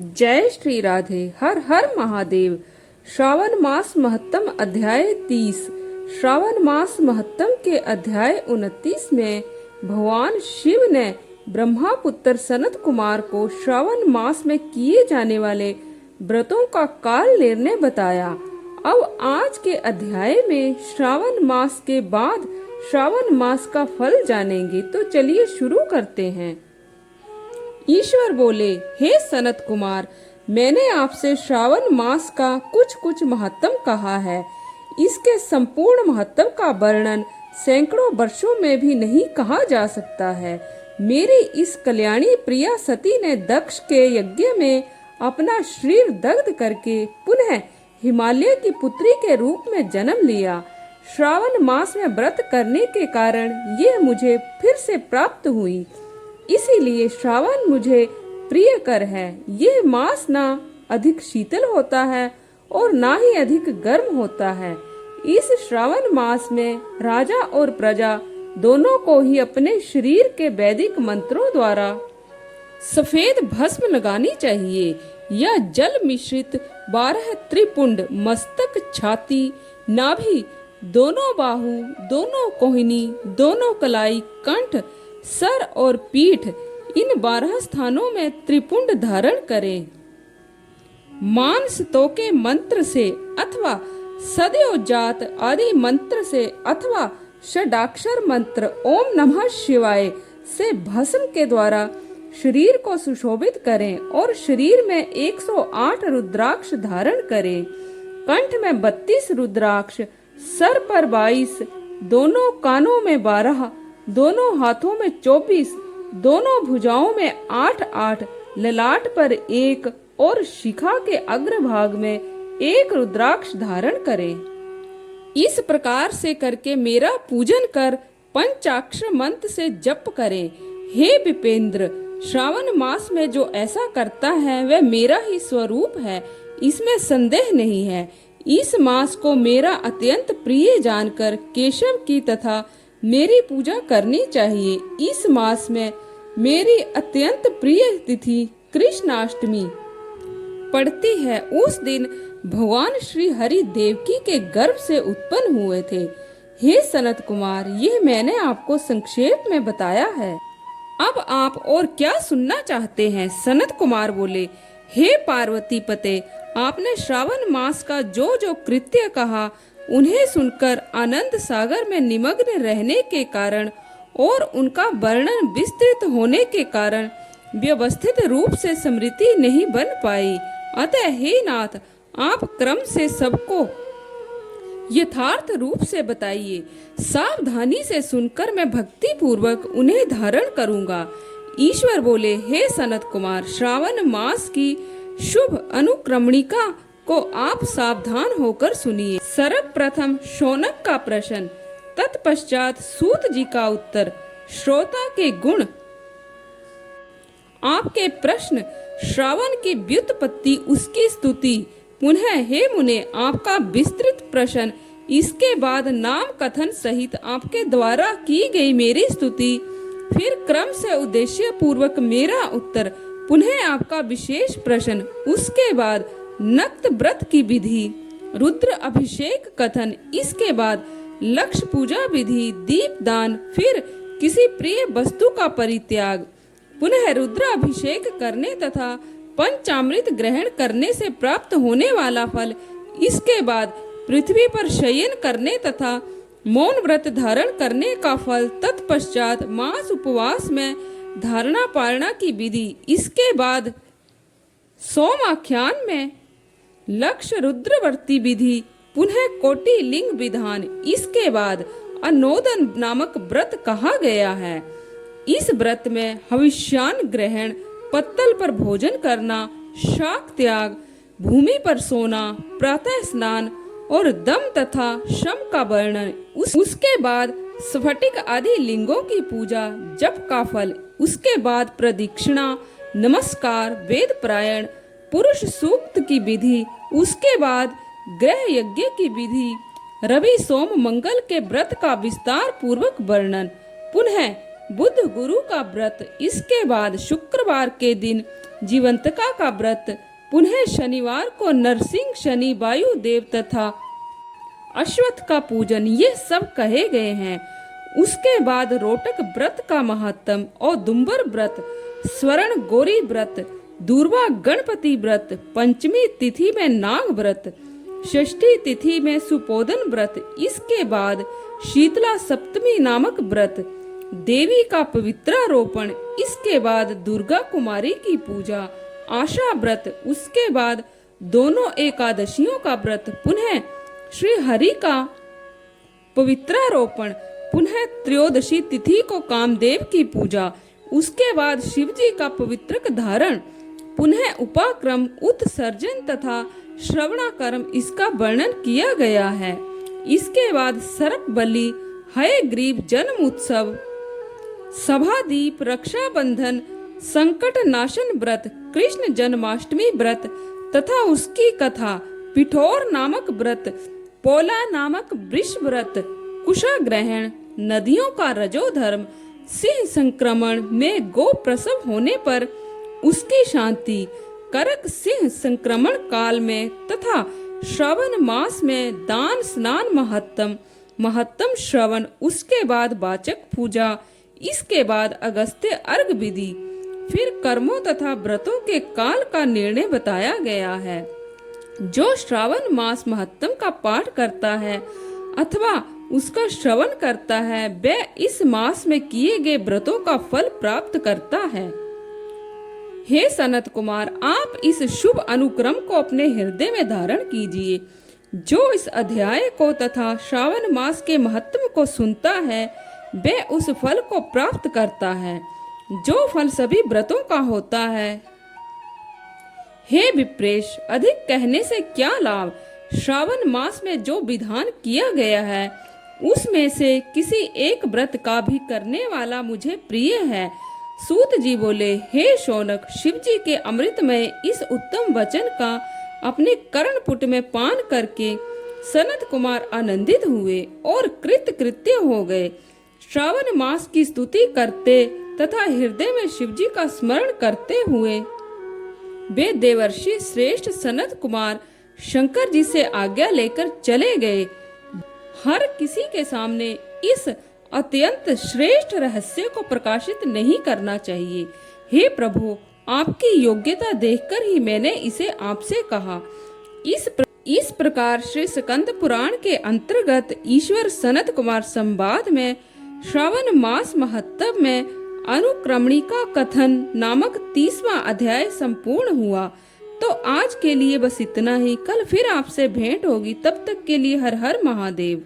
जय श्री राधे। हर हर महादेव। श्रावण मास महत्तम अध्याय 30। श्रावण मास महत्तम के अध्याय 29 में भगवान शिव ने ब्रह्मा पुत्र सनत कुमार को श्रावण मास में किए जाने वाले व्रतों का काल निर्णय बताया। अब आज के अध्याय में श्रावण मास के बाद श्रावण मास का फल जानेंगे। तो चलिए शुरू करते हैं। ईश्वर बोले, हे सनत कुमार, मैंने आपसे श्रावण मास का कुछ महत्व कहा है। इसके संपूर्ण महत्व का वर्णन सैकड़ों वर्षों में भी नहीं कहा जा सकता है। मेरी इस कल्याणी प्रिया सती ने दक्ष के यज्ञ में अपना शरीर दग्ध करके पुनः हिमालय की पुत्री के रूप में जन्म लिया। श्रावण मास में व्रत करने के कारण यह मुझे फिर से प्राप्त हुई, इसीलिए श्रावण मुझे प्रिय कर है। यह मास ना अधिक शीतल होता है और ना ही अधिक गर्म होता है। इस श्रावण मास में राजा और प्रजा दोनों को ही अपने शरीर के वैदिक मंत्रों द्वारा सफेद भस्म लगानी चाहिए। यह जल मिश्रित 12 त्रिपुंड मस्तक, छाती, नाभि, दोनों बाहु, दोनों कोहिनी, दोनों कलाई, कंठ, सर और पीठ, इन 12 स्थानों में त्रिपुंड धारण करें। मानस तो के मंत्र से अथवा सद्योजात आदि मंत्र से अथवा षडाक्षर मंत्र ओम नमः शिवाय से भस्म के द्वारा शरीर को सुशोभित करें और शरीर में 108 रुद्राक्ष धारण करें। कंठ में 32 रुद्राक्ष, सर पर 22, दोनों कानों में 12, दोनों हाथों में 24, दोनों भुजाओं में 8-8, ललाट पर 1 और शिखा के अग्रभाग में 1 रुद्राक्ष धारण करें। इस प्रकार से करके मेरा पूजन कर पंचाक्षर मंत्र से जप करें। हे विपेंद्र, श्रावण मास में जो ऐसा करता है वह मेरा ही स्वरूप है, इसमें संदेह नहीं है। इस मास को मेरा अत्यंत प्रिय जानकर केशव की तथा मेरी पूजा करनी चाहिए। इस मास में मेरी अत्यंत प्रिय तिथि कृष्णाष्टमी पड़ती है। उस दिन भगवान श्री हरि देवकी के गर्भ से उत्पन्न हुए थे। हे सनत कुमार, यह मैंने आपको संक्षेप में बताया है। अब आप और क्या सुनना चाहते हैं? सनत कुमार बोले, हे पार्वती पते, आपने श्रावण मास का जो जो कृत्य कहा उन्हें सुनकर आनंद सागर में निमग्न रहने के कारण और उनका वर्णन विस्तृत होने के कारण व्यवस्थित रूप से स्मृति नहीं बन पाई। अतः हे नाथ, आप क्रम से सबको यथार्थ रूप से बताइए। सावधानी से सुनकर मैं भक्ति पूर्वक उन्हें धारण करूंगा। ईश्वर बोले, हे सनत कुमार, श्रावण मास की शुभ अनुक्रमणिका को आप सावधान होकर सुनिए। सर्वप्रथम शौनक का प्रश्न, तत्पश्चात सूत जी का उत्तर, श्रोता के गुण, आपके प्रश्न, श्रावण की व्युत्पत्ति, उसकी स्तुति, पुनः हे मुने आपका विस्तृत प्रश्न, इसके बाद नाम कथन सहित आपके द्वारा की गई मेरी स्तुति, फिर क्रम से उद्देश्य पूर्वक मेरा उत्तर, पुनः आपका विशेष प्रश्न, उसके बाद नक्त व्रत की विधि, रुद्र अभिषेक कथन, इसके बाद लक्ष्य पूजा विधि, दीप दान, फिर किसी प्रिय वस्तु का परित्याग, पुनः रुद्र अभिषेक करने तथा पंचामृत ग्रहण करने से प्राप्त होने वाला फल, इसके बाद पृथ्वी पर शयन करने तथा मौन व्रत धारण करने का फल, तत्पश्चात मास उपवास में धारणा पारणा की विधि, इसके बाद सोमाख्यान में लक्ष्य रुद्रवर्ती विधि, पुनः कोटि लिंग विधान, इसके बाद अनोदन नामक व्रत कहा गया है। इस व्रत में हविष्यान ग्रहण, पत्तल पर भोजन करना, शाक त्याग, भूमि पर सोना, प्रातः स्नान और दम तथा शम का वर्णन, उसके बाद स्फटिक आदि लिंगों की पूजा, जप का फल, उसके बाद प्रदक्षिणा, नमस्कार, वेद पारायण, पुरुष सूक्त की विधि, उसके बाद ग्रह यज्ञ की विधि, रवि सोम मंगल के व्रत का विस्तार पूर्वक वर्णन, पुनः बुध गुरु का व्रत, इसके बाद शुक्रवार के दिन जीवंतिका का व्रत, पुनः शनिवार को नरसिंह, शनि, वायु देव तथा अश्वत्थ का पूजन, ये सब कहे गए हैं। उसके बाद रोटक व्रत का महात्म, और दुम्बर व्रत, स्वर्ण गौरी व्रत, दूर्वा गणपति व्रत, पंचमी तिथि में नाग व्रत, षष्ठी तिथि में सुपोदन व्रत, इसके बाद शीतला सप्तमी नामक व्रत, देवी का पवित्रारोपण, इसके बाद दुर्गा कुमारी की पूजा, आशा व्रत, उसके बाद दोनों एकादशियों का व्रत, पुनः श्री हरि का पवित्रारोपण, पुनः त्रयोदशी तिथि को कामदेव की पूजा, उसके बाद शिव जी का पवित्रक धारण, पुनः उपाक्रम, उत्सर्जन तथा श्रवणाकर्म, इसका वर्णन किया गया है। इसके बाद सर्प बलि, हयग्रीव जन्म उत्सव, सभादीप, रक्षाबंधन, संकट नाशन व्रत, कृष्ण जन्माष्टमी व्रत तथा उसकी कथा, पिठोर नामक व्रत, पोला नामक वृष व्रत, कुशा ग्रहण, नदियों का रजोधर्म, सिंह संक्रमण में गो प्रसव होने पर उसकी शांति, करक सिंह संक्रमण काल में तथा श्रवण मास में दान स्नान महत्तम श्रवण, उसके बाद वाचक पूजा, इसके बाद अगस्त्य अर्घ विधि, फिर कर्मों तथा व्रतों के काल का निर्णय बताया गया है। जो श्रावण मास महत्तम का पाठ करता है अथवा उसका श्रवण करता है, वह इस मास में किए गए व्रतों का फल प्राप्त करता है। हे सनत कुमार, आप इस शुभ अनुक्रम को अपने हृदय में धारण कीजिए। जो इस अध्याय को तथा श्रावण मास के महत्व को सुनता है, वह उस फल को प्राप्त करता है जो फल सभी व्रतों का होता है। हे विप्रेश, अधिक कहने से क्या लाभ। श्रावण मास में जो विधान किया गया है उसमें से किसी एक व्रत का भी करने वाला मुझे प्रिय है। सूत जी बोले, हे शौनक, शिव जी के अमृतमय इस उत्तम वचन का अपने कर्णपुट में पान करके सनत कुमार आनंदित हुए और कृत्य हो गए। श्रावण मास की स्तुति करते तथा हृदय में शिव जी का स्मरण करते हुए वे देवर्षि श्रेष्ठ सनत कुमार शंकर जी से आज्ञा लेकर चले गए। हर किसी के सामने इस अत्यंत श्रेष्ठ रहस्य को प्रकाशित नहीं करना चाहिए। हे प्रभु, आपकी योग्यता देखकर ही मैंने इसे आपसे कहा। इस प्रकार श्री स्कंद पुराण के अंतर्गत ईश्वर सनत कुमार संवाद में श्रावण मास महत्व में अनुक्रमणिका कथन नामक 30वां अध्याय संपूर्ण हुआ। तो आज के लिए बस इतना ही। कल फिर आपसे भेंट होगी। तब तक के लिए हर हर महादेव।